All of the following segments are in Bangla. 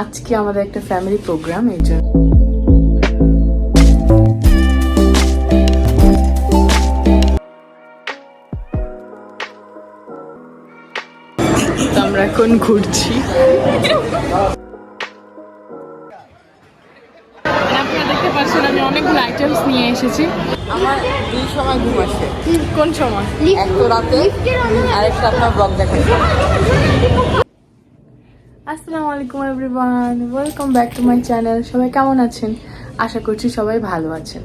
আজকে আমাদের একটা ফ্যামিলি প্রোগ্রাম, এই জন্য আমরা এখন ঘুরছি। আপনারা দেখতে পাচ্ছেন আমি অনেকগুলো আইটেমস নিয়ে এসেছি। আমার দুই সময় ঘুম আসে। কোন সময়? এক তো রাতে, আরেকটা আপনার ব্লগ দেখেন। আসসালামু আলাইকুম everyone, welcome back to my channel. সবাই কেমন আছেন? আশা করছি সবাই ভালো আছেন।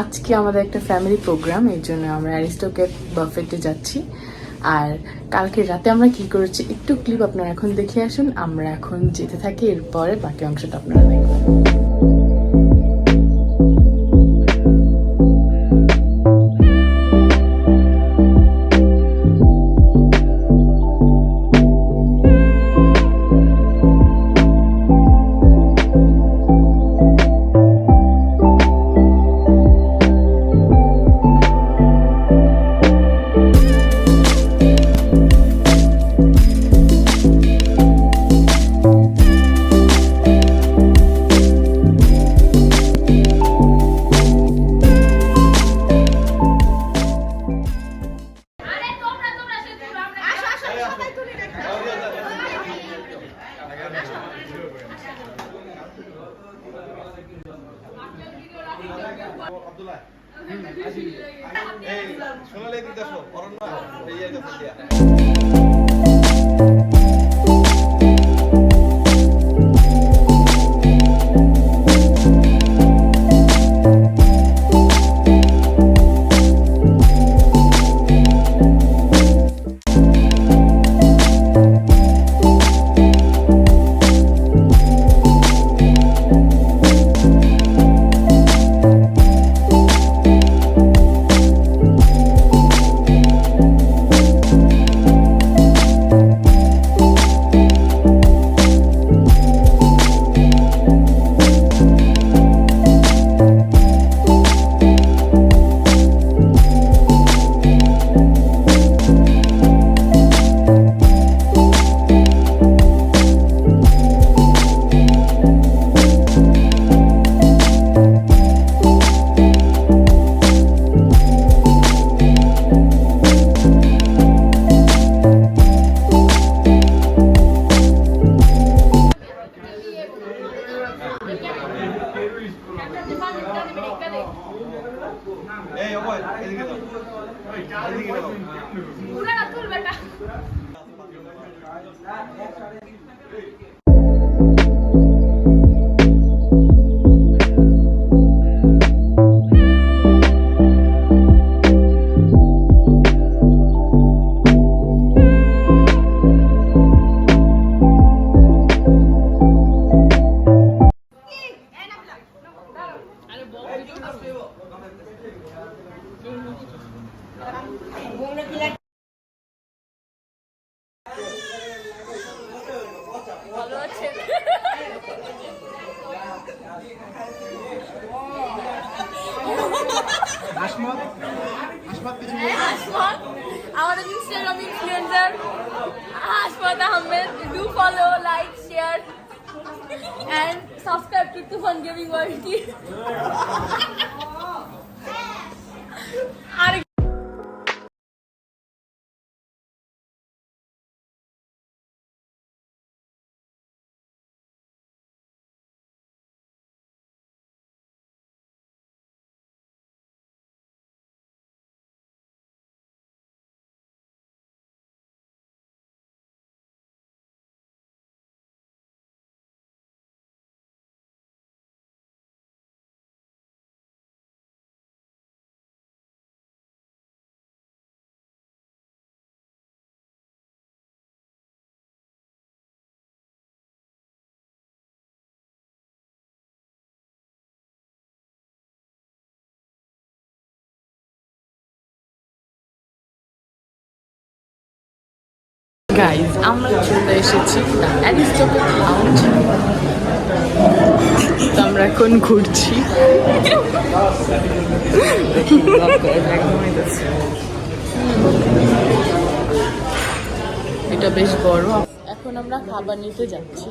আজকে আমাদের একটা ফ্যামিলি প্রোগ্রাম, এই জন্য আমরা অ্যারিস্টোকেট বাফেটে যাচ্ছি। আর কালকে রাতে আমরা কি করেছি একটু ক্লিপ আপনারা এখন দেখে আসুন। আমরা এখন যেতে থাকি, এরপরে বাকি অংশটা আপনারা দেখবেন। সোনালি দিতে আসো অরণ্য এই কাছে দিয়া এই ওই এদিকে দাও এদিকে দাও পুরা না তুল বেটা আমাদের Instagram influencer Hasmat Ahmed. Do follow, like, share and subscribe to Tufan Gaming World. আর গাইজ আমরা চলে এসেছি অ্যারিস্টোকেট লাউঞ্জ। তো আমরা এখন ঘুরছি। এটা বেশ বড়। এখন আমরা খাবার নিতে যাচ্ছি।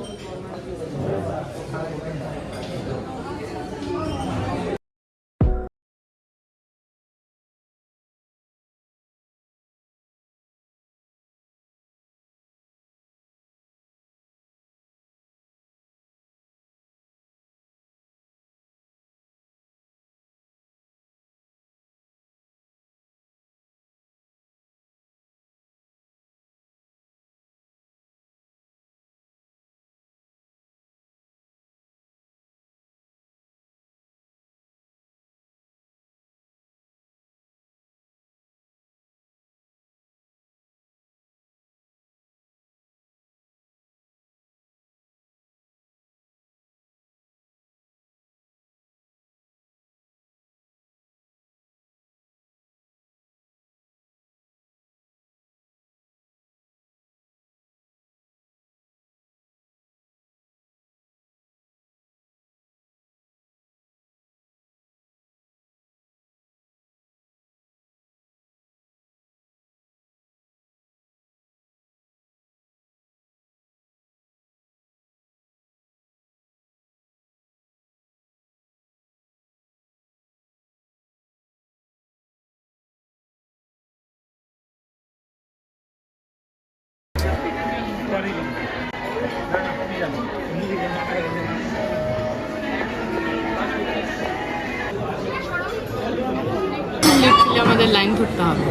লিটারালি আমাদের লাইন ধরতে হবে।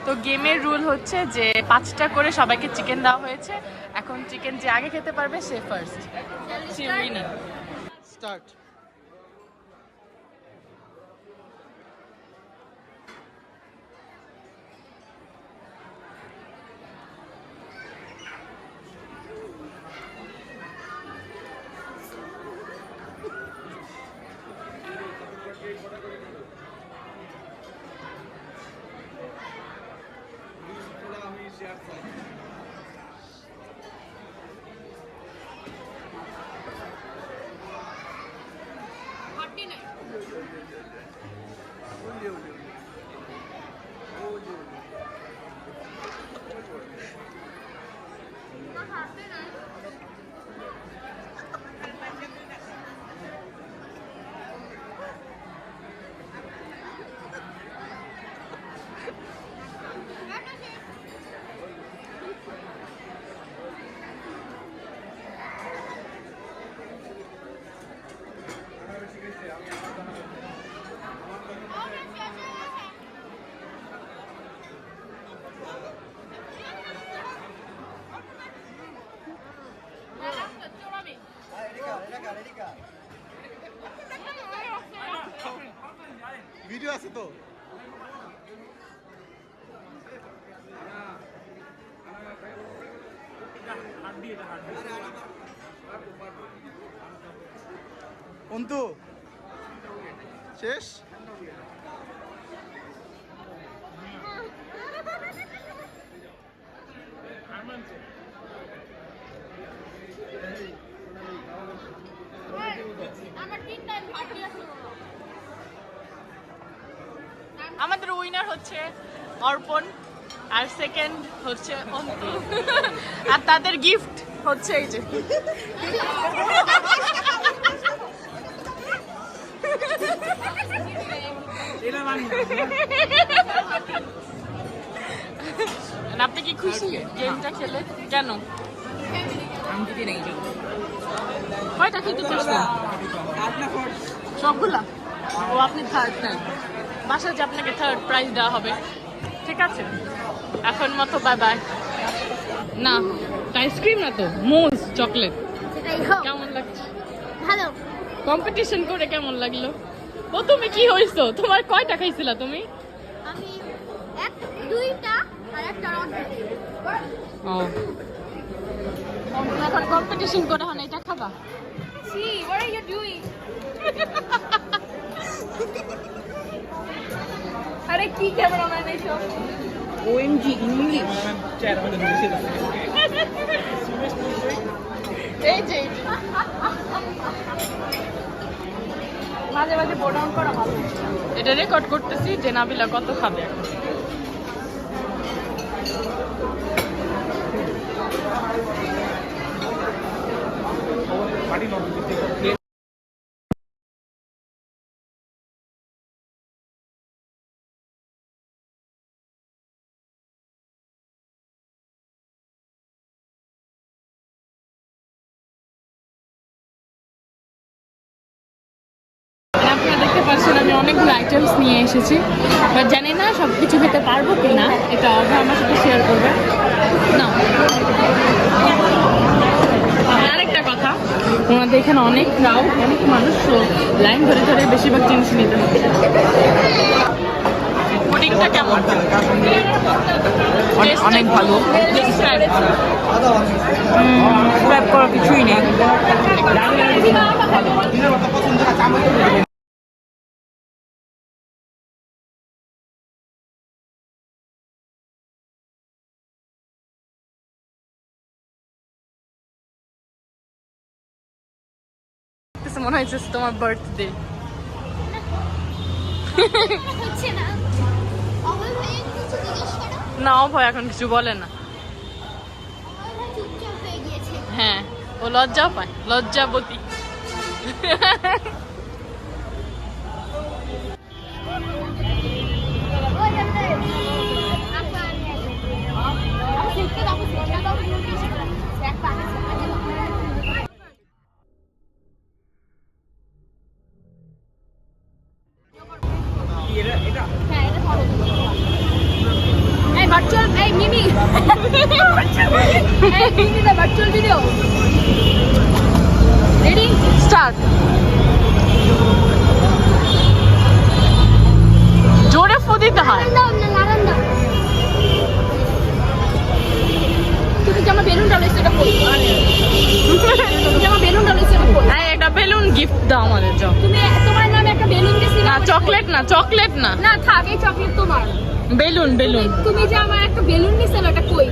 তো গেমের রুল হচ্ছে যে 5টা করে সবাইকে চিকেন দেওয়া হয়েছে। এখন চিকেন যে আগে খেতে পারবে সে ফার্স্ট। স্টার্ট। ভিডিও আছে তো? অন্তু শেষ? আমাদের উইনার হচ্ছে অর্পণ, আর সেকেন্ড হচ্ছে অন্তু, আর তাদের গিফট হচ্ছে এই যে আপনি কি খুশি গেমটা খেলে? কেন? কয়টা খেতে পারছেন? সবগুলা? ও আপনি থার্ড নেন, বাসায় যে আপনাকে থার্ড প্রাইজ দেওয়া হবে। ঠিক আছে, এখন মতো বাই বাই। না আইসক্রিম না তো, মোজ চকলেট। কেমন লাগছে? ভালো। কম্পিটিশন করে কেমন লাগলো? ও তুমি কি হইছো? তোমার কয়টা খাইছিলা তুমি? আমি দুইটা আর একটা অর্ধেক। ও এখন কম্পিটিশন করে হন এটা খাবা? See, what are you doing? আরে কি ক্যামেরাম্যান এইসব? OMG English. এই যে মাঝে মাঝে বোর্ড ডাউন করা ভালো। এটা রেকর্ড করতেছি যে নাবিলা কত খাবে। আপনারা দেখতে পাচ্ছেন আমি অনেকগুলো আইটেমস নিয়ে এসেছি, বাট জানি না সব কিছু খেতে পারবো কি না। এটা অভা আমার সাথে শেয়ার করবে না। আরেকটা কথা, ওনাদের এখানে অনেক ক্রাউড, অনেক মানুষ, তো লাইন ধরে ধরে বেশিরভাগ জিনিস নিতে হবে। পুডিংটা কেমন? অনেক ভালো। Describe. Describe করার কিছুই নেই। মনে হয়েছে তোমার বার্থডে। হচ্ছে না অমল ভাই কিছু জিজ্ঞেস করো না ভয় এখন কিছু বলে না। অমল ভাই চুপচাপ হয়ে গিয়েছে হ্যাঁ ও লজ্জা পায়, লজ্জাবতী। Hey, virtual, hey, Mimi. Hey, Mimi, the virtual video. Ready? Start. জোরে ফু দিতে হয়। নারান্দা। তুমি যে আমার বেলুনটা লইছো এটা কই? তুমি যে আমার বেলুনটা লইছো এটা কই? এই একটা বেলুন গিফট দাও আমাদের যাও। তুমি তোমার নামে একটা বেলুন দিছিলা। না চকলেট না, চকলেট না, না থাক এই চকলেট তোমার। Balloon balloon. তুমি যে আমার একটা বেলুন দিছিলা এটা কই?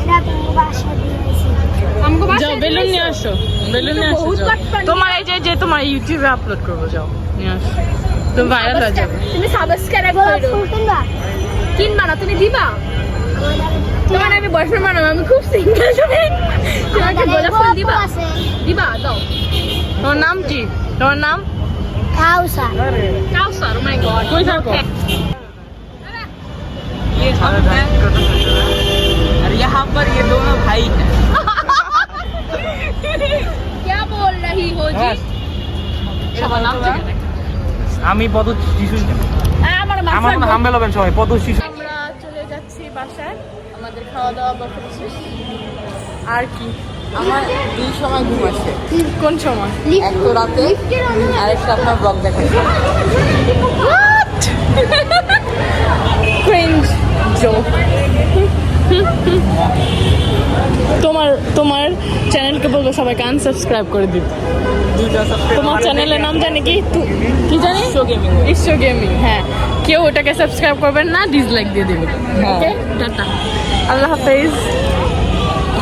এটা তোমার বাসায় দিয়েছি। আমগো বাসায় যাও বেলুন নিয়ে আসো, বেলুন নিয়ে আসো। বহুত যাও। বাটপার তোমার এই যে তোমার ইউটিউবে আপলোড করবো, যাও নিয়ে আসো। তুমি ভাইরাল হয়ে যাবে। তুমি সাবস্ক্রাইব করো। কিনবা না তুমি দিবা? তোমার আমি বয়ফ্রেন্ড বানাবো, আমি খুব সিঙ্গেল তুমি তোমাকে গোলাপ ফুল দিবা? দিবা দাও। তোমার নাম কি? তোমার নাম? কাউসার। কাউসার, ও মাই গড। কই থাকো? ये हम हैं और यहाँ पर ये दोनों भाई हैं। क्या बोल रही हो जी? সবার নাম কি? আমি পদ শিশু আমার আমার নাম হাম্বেল হবেন সবাই পদ শিশু। আমরা চলে যাচ্ছি বাসায়, আমাদের খাওয়া দাওয়া বাকি শেষ। আর কি আমার দুই সময় ঘুম আসে, কোন সময়? এক তো রাতে আর একটা আপনার ব্লগ দেখে। Cringe joke. তোমার চ্যানেলকে বলবো সবাইকে আনসাবস্ক্রাইব করে দিতে। তোমার চ্যানেলের নাম জানি কি? কি জানি? ঈশ্বর গেমিং। হ্যাঁ, কেউ ওটাকে সাবস্ক্রাইব করবেন না, ডিসলাইক দিয়ে দিবেন। হ্যাঁ। ওকে, টাটা, আল্লাহ হাফেজ।